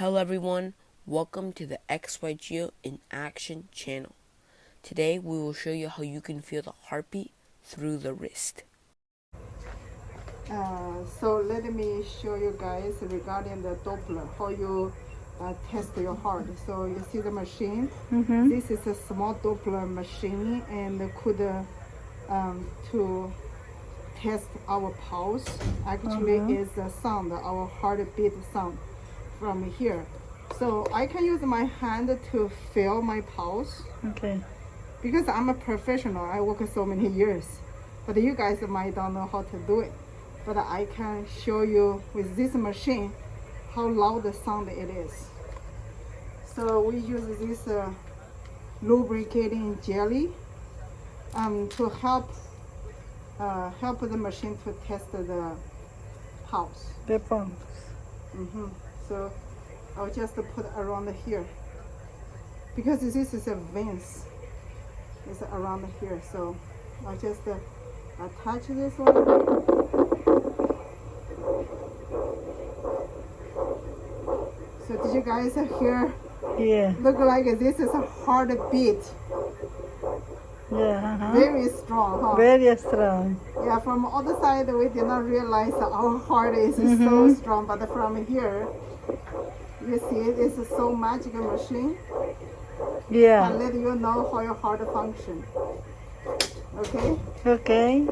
Hello everyone, welcome to the XYGeo in Action channel. Today we will show you how you can feel the heartbeat through the wrist. So let me show you guys regarding the Doppler, how you test your heart. So you see the machine. This is a small Doppler machine and could to test our pulse. Actually is the sound, our heartbeat sound from here. So I can use my hand to feel my pulse. Okay. Because I'm a professional, I work so many years. But you guys might don't know how to do it. But I can show you with this machine how loud the sound it is. So we use this lubricating jelly to help the machine to test the pulse. The pumps. So I'll just put around here because this is a veins. It's around here, so I'll just attach this one. So did you guys hear? Yeah. Look like this is a heartbeat. Yeah. Very strong, huh? Very strong. Yeah, from other side we did not realize our heart is so strong, but from here, you see it's so magical machine. Yeah. Can let you know how your heart function. Okay? Okay.